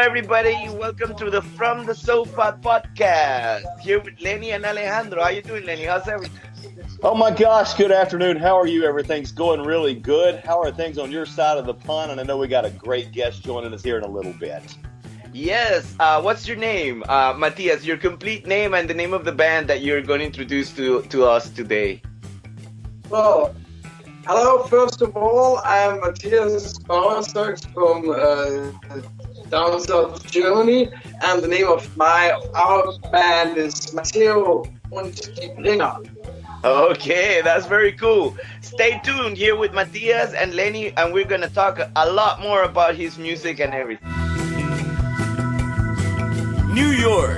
everybody. Welcome to the From the Sofa podcast. Here with Lenny and Alejandro. How you doing, Lenny? How's everything? Oh my gosh, good afternoon. How are you? Everything's going really good. How are things on your side of the pond? And I know we got a great guest joining us here in a little bit. Yes. What's your name? Matthias, your complete name and the name of the band that you're going to introduce to us today. Well, hello, first of all, I'm Matthias Bauerstock from down south Germany, and the name of our band is Matheo und die Bringer. Okay, that's very cool. Stay tuned here with Matthias and Lenny, and we're going to talk a lot more about his music and everything. New York,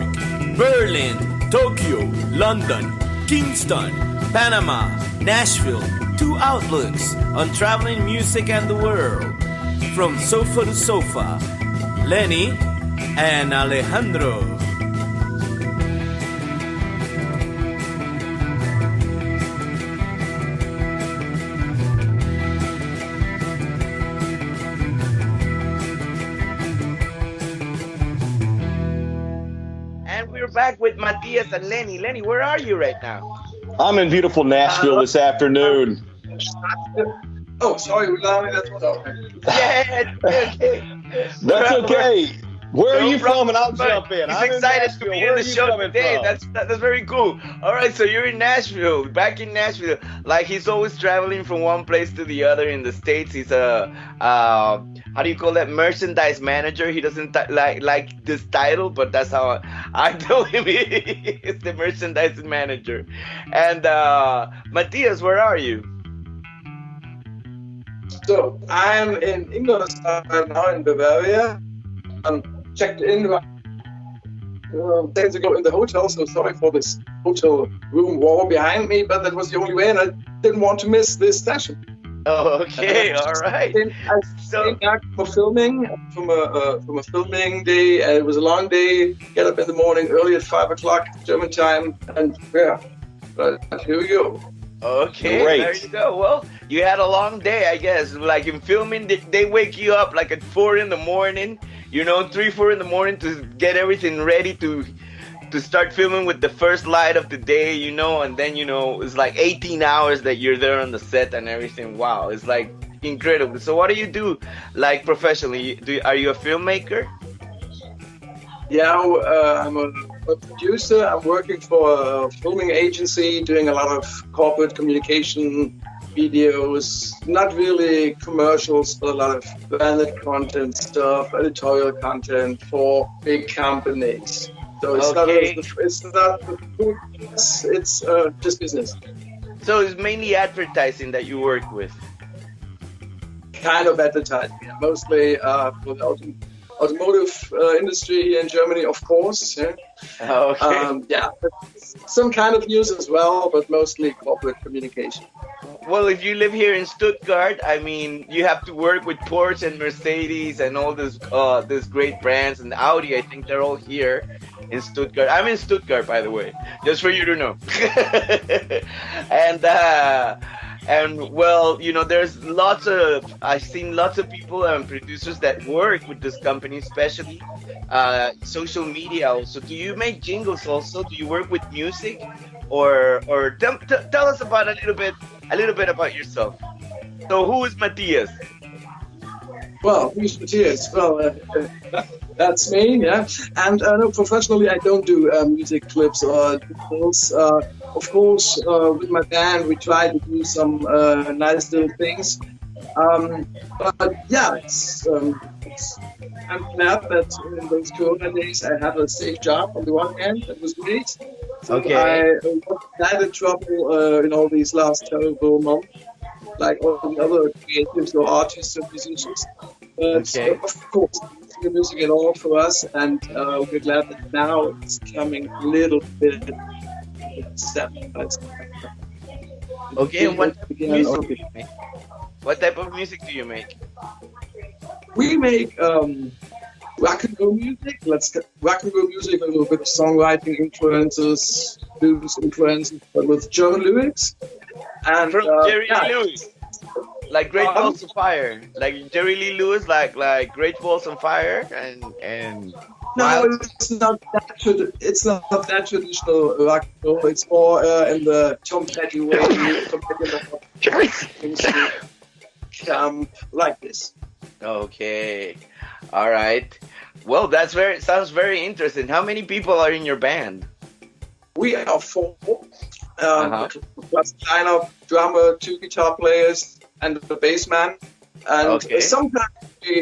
Berlin, Tokyo, London, Kingston, Panama, Nashville, two outlooks on traveling music and the world. From sofa to sofa, Lenny and Alejandro. And we're back with Matthias and Lenny. Lenny, where are you right now? I'm in beautiful Nashville this afternoon. Oh, sorry, that's what Yeah, okay. That's okay. Where are you from? And I'll jump in. He's I'm excited to Nashville. be Where in are the you show coming today. from? That's very cool. All right, so you're in Nashville, back in Nashville. Like he's always traveling from one place to the other in the States. He's a how do you call that, merchandise manager? He doesn't like this title, but that's how I tell him he is the merchandise manager. And Matthias, where are you? So, I'm in Ingolstadt right now in Bavaria. I'm checked in days ago in the hotel, so sorry for this hotel room wall behind me, but that was the only way, and I didn't want to miss this session. Oh, okay, all right. I came back from filming from a filming day, and it was a long day. Get up in the morning early at 5 o'clock German time, and yeah, but here we go. Okay, Great. There you go. Well, you had a long day, I guess. Like in filming, they wake you up like at 4 in the morning, 3, 4 in the morning to get everything ready to start filming with the first light of the day, and then, it's like 18 hours that you're there on the set and everything. Wow, it's like incredible. So what do you do, like professionally? Are you a filmmaker? Yeah, I'm a producer. I'm working for a filming agency, doing a lot of corporate communication videos, not really commercials, but a lot of branded content stuff, editorial content for big companies. So it's Okay. it's just business. So it's mainly advertising that you work with. Kind of advertising, yeah. Mostly for the automotive industry here in Germany, of course. Yeah. Okay. Yeah, but some kind of news as well, but mostly corporate communication. Well, if you live here in Stuttgart, I mean, you have to work with Porsche and Mercedes and all this great brands, and Audi. I think they're all here in Stuttgart. I'm in Stuttgart, by the way, just for you to know. And well, there's I've seen lots of people and producers that work with this company, especially social media also. Do you make jingles also? Do you work with music? Or tell us about a little bit about yourself. So who is Matthias? Well, who's Matthias? Well, that's me, yeah. And no, professionally, I don't do music clips or videos. Of course, with my band, we try to do some nice little things. But yeah, I'm glad that in those Corona days I had a safe job on the one hand. That was great. So Okay. I had in trouble in all these last terrible months, like all the other creatives or artists and musicians. But Okay. of course, the music at all for us, and we're glad that now it's coming a little bit step by step. Okay, and what Again, music okay. do you make? What type of music do you make? We make rock and roll music. Rock and roll music, a little bit of songwriting influences, blues influences, but with German lyrics. And From Jerry yeah, Lewis. Like Great Um, Balls of Fire, like Jerry Lee Lewis, like Great Balls on Fire, and no, Miles. it's not that traditional rock and roll. It's more in the Tom Petty way, Tom Petty things to camp like this. Okay, all right. Well, that's very sounds very interesting. How many people are in your band? We are four. Uh-huh. Plus lineup, drummer, two guitar players, and a bass man. And Okay. sometimes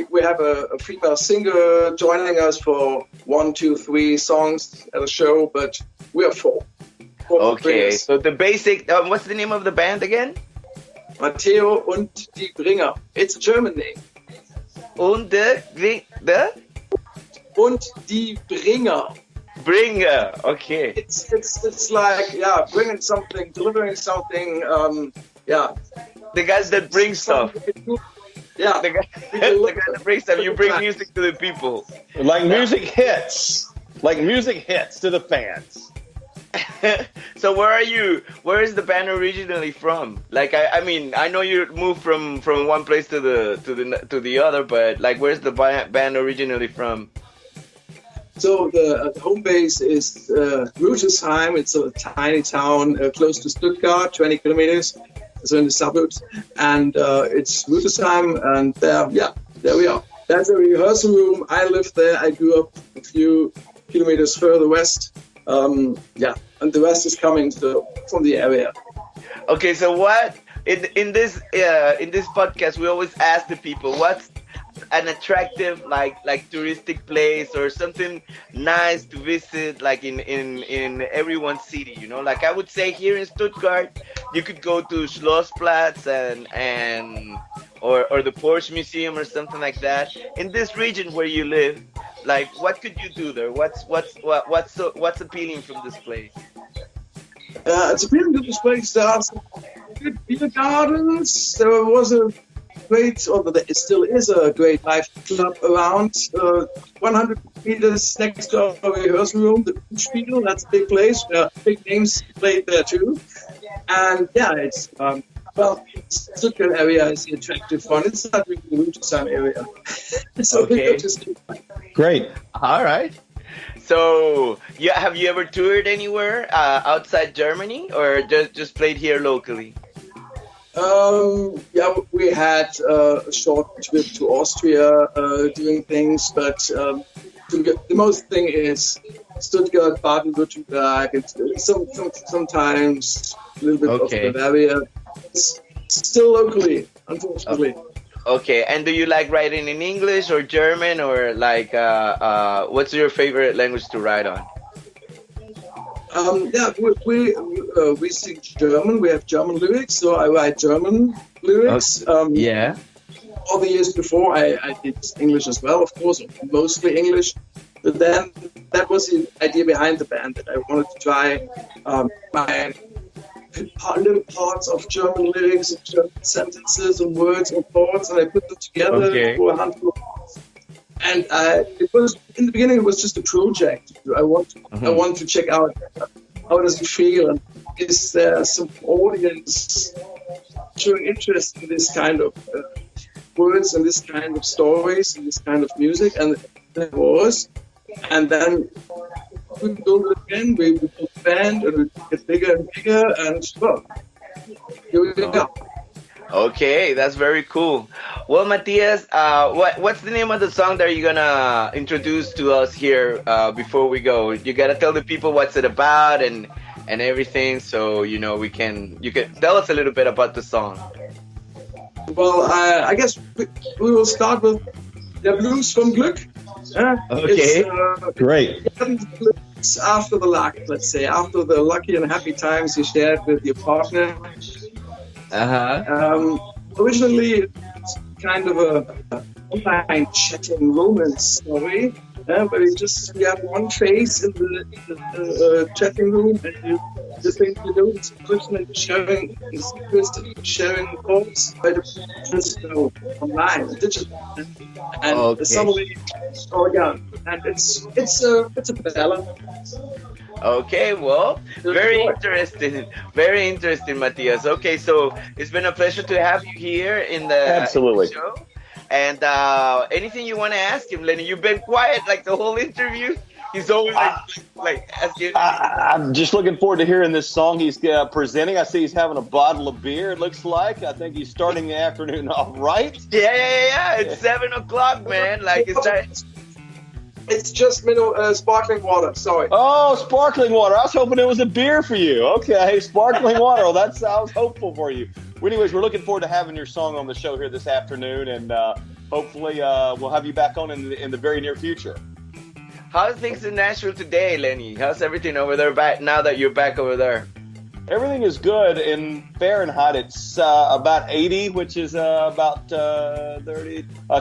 we have a female singer joining us for 1, 2, 3 songs at a show, but we are four. Four Okay, players. so the basic. What's the name of the band again? Matteo und die Bringer. It's a German name. Und the Und die Bringer. Bringer. Okay. It's like, yeah, bringing something, delivering something, yeah. The guys that bring stuff. Yeah. The guy that brings stuff. You bring music to the people. Like music hits. Like music hits to the fans. So where are you? Where is the band originally from? Like I mean I know you moved from one place to the other, but like where's the band originally from? So the home base is Rütesheim. It's a tiny town close to Stuttgart, 20 kilometers. So in the suburbs, and it's Rütesheim, and there we are. That's a rehearsal room. I lived there. I grew up a few kilometers further west. And the rest is coming from the area. Okay, so what in this podcast we always ask the people what's an attractive like touristic place or something nice to visit like in everyone's city, you know? Like I would say here in Stuttgart you could go to Schlossplatz and or the Porsche Museum or something like that. In this region where you live, like what could you do there? What's appealing from this place? It's a pretty good place. There are some good beer gardens. There was a great, or there still is a great nightclub around 100 meters next to our rehearsal room, the Spiegel. That's a big place where big names played there too. And yeah, it's Stuttgart area is the attractive one. It's not really the Rütesheim area. So Okay. Great. All right. So, have you ever toured anywhere outside Germany, or just played here locally? We had a short trip to Austria doing things, but the most thing is Stuttgart, Baden-Württemberg. It's sometimes a little bit Okay. of Bavaria. It's still locally, unfortunately. Okay, and do you like writing in English or German, or like what's your favorite language to write on? We sing German. We have German lyrics, so I write German lyrics. Yeah. All the years before, I did English as well, of course, mostly English. But then that was the idea behind the band, that I wanted to try my little parts of German lyrics, and German sentences and words and thoughts, and I put them together Okay. for a handful of months. And it was in the beginning. It was just a project. I want to check out how does it feel, and is there some audience showing interest in this kind of words and this kind of stories and this kind of music, and there was. And then we build it again. We build a band, and we get bigger and bigger, and well, here we go. Okay, that's very cool. Well, Matthias, what's the name of the song that you're gonna introduce to us here before we go? You gotta tell the people what's it about and everything, so you know you can tell us a little bit about the song. Well, I guess we will start with Der Blues vom Glück. Okay. Great. It's after the luck, let's say, after the lucky and happy times you shared with your partner. Originally, it's kind of a online chatting romance story, But you have one face in the chatting room, and you think you know this person and sharing the secrets, sharing calls, but it's online, digital, and Okay. suddenly, oh yeah, and it's a balance. Okay, well, very interesting, Matthias. Okay, so it's been a pleasure to have you here in the Absolutely. show. And anything you want to ask him, Lenny? You've been quiet like the whole interview. He's always like asking. I'm just looking forward to hearing this song he's presenting. I see he's having a bottle of beer, it looks like. I think he's starting the afternoon off right. Yeah. It's 7 o'clock, man. Like It's just sparkling water. Sorry. Oh, sparkling water. I was hoping it was a beer for you. Okay, sparkling water. Well, I was hopeful for you. Well, anyways, we're looking forward to having your song on the show here this afternoon, and hopefully we'll have you back on in the very near future. How's things in Nashville today, Lenny? How's everything over there back now that you're back over there? Everything is good. In Fahrenheit, it's about 80, which is about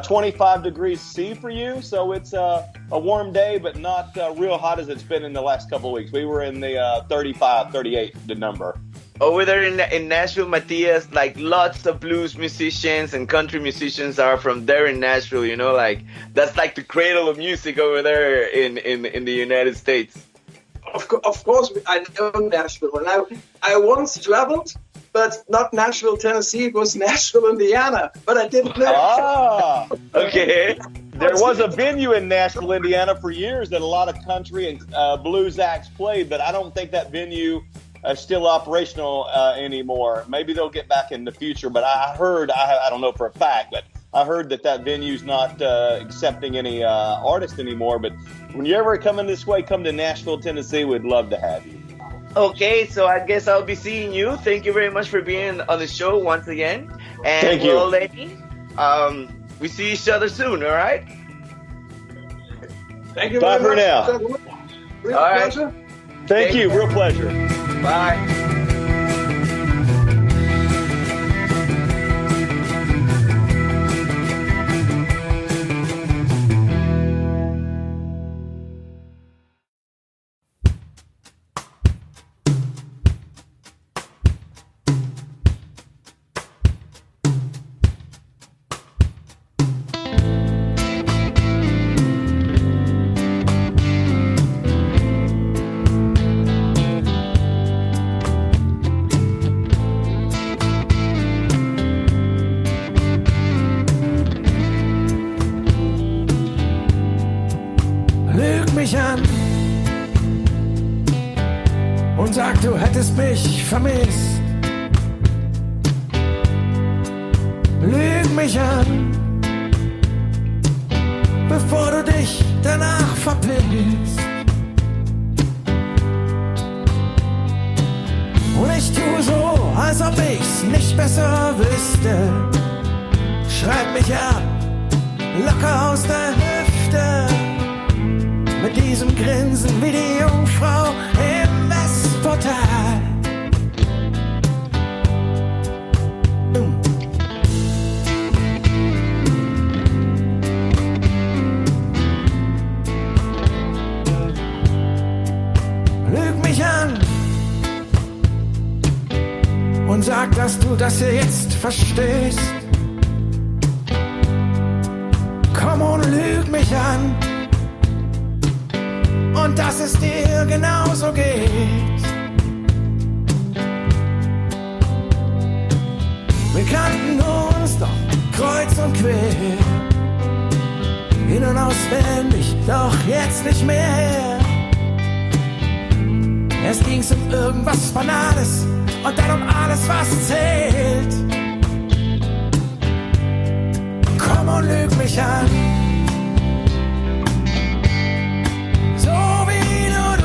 25 degrees C for you. So it's a warm day, but not real hot as it's been in the last couple of weeks. We were in the 35, 38, the number. Over there in Nashville, Matthias, like lots of blues musicians and country musicians are from there in Nashville. You know, like that's like the cradle of music over there in the United States. Of course, I know Nashville, and I once traveled, but not Nashville, Tennessee. It was Nashville, Indiana, but I didn't know. Ah, Okay. there was a venue in Nashville, Indiana for years that a lot of country and blues acts played, but I don't think that venue is still operational anymore. Maybe they'll get back in the future, but I heard, I don't know for a fact, but I heard that venue's not accepting any artists anymore. But when you ever come in this way, come to Nashville, Tennessee, we'd love to have you. Okay, so I guess I'll be seeing you. Thank you very much for being on the show once again. And Thank you. well, Lenny, we see each other soon, all right? Thank you Bye very for much. now. Real All right. pleasure. Thank you. Real pleasure. Bye. Lüg mich an und sag, du hättest mich vermisst. Lüg mich an, bevor du dich danach verpisst. Und ich tu so, als ob ich's nicht besser wüsste. Schreib mich ab, locker aus der Hüfte. Mit diesem Grinsen wie die Jungfrau im Westportal. Lüg mich an und sag, dass du das hier jetzt verstehst. Komm und lüg mich an. Und dass es dir genauso geht. Wir kannten uns doch kreuz und quer, in- und auswendig, doch jetzt nicht mehr. Erst ging's um irgendwas Banales und dann um alles, was zählt. Komm und lüg mich an.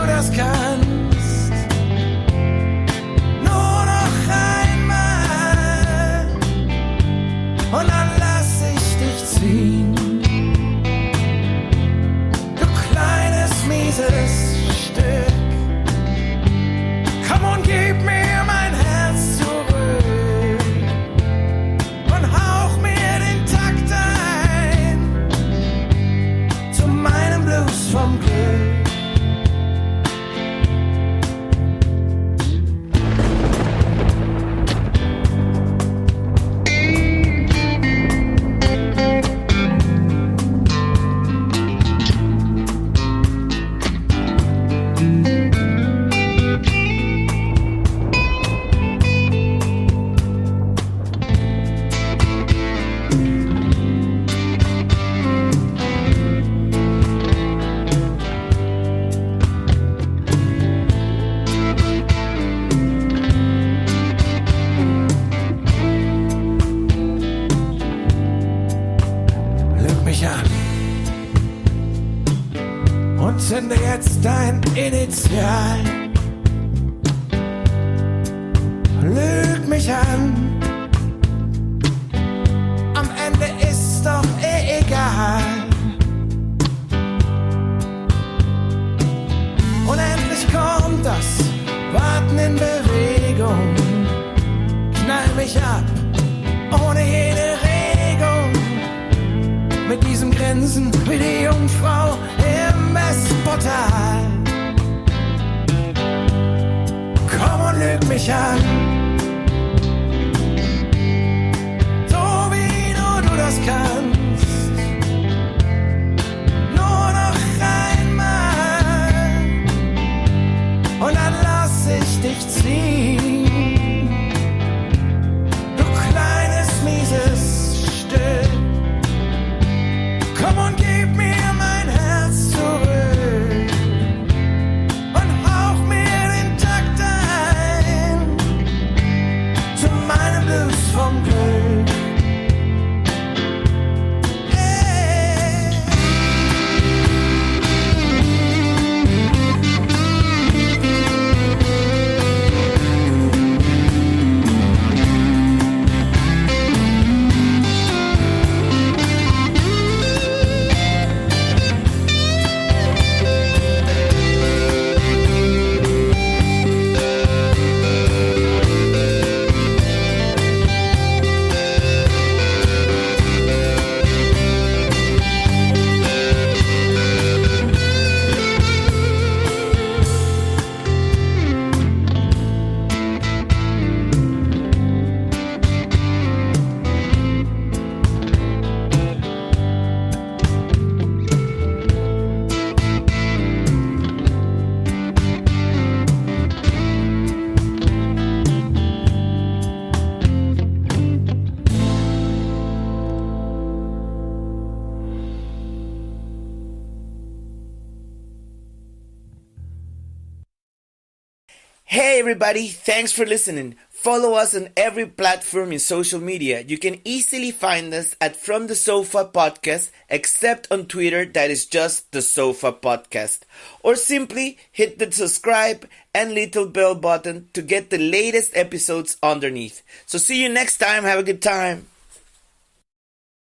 Das kannst, nur noch einmal, und dann lass ich dich ziehen, du kleines mieses Stück. Komm und gib mir mein Herz zurück. Zünde jetzt dein Initial. Lüg mich an. Am Ende ist doch egal. Und endlich kommt das Warten in Bewegung. Knall mich ab, ohne jede Regung. Mit diesem Grinsen wie die Jungfrau im Messportal. Komm und lüg mich an. So wie nur du das kannst. Nur noch einmal. Und dann lass ich dich ziehen. Du kleines, mieses Stück. Komm und gib mir mein Herz zurück. Und hauch mir den Takt ein. Zu meinem Blues vom Glück. Hey. Hey everybody, thanks for listening. Follow us on every platform in social media. You can easily find us at From the Sofa Podcast, except on Twitter, that is just the Sofa Podcast. Or simply hit the subscribe and little bell button to get the latest episodes underneath. So see you next time. Have a good time.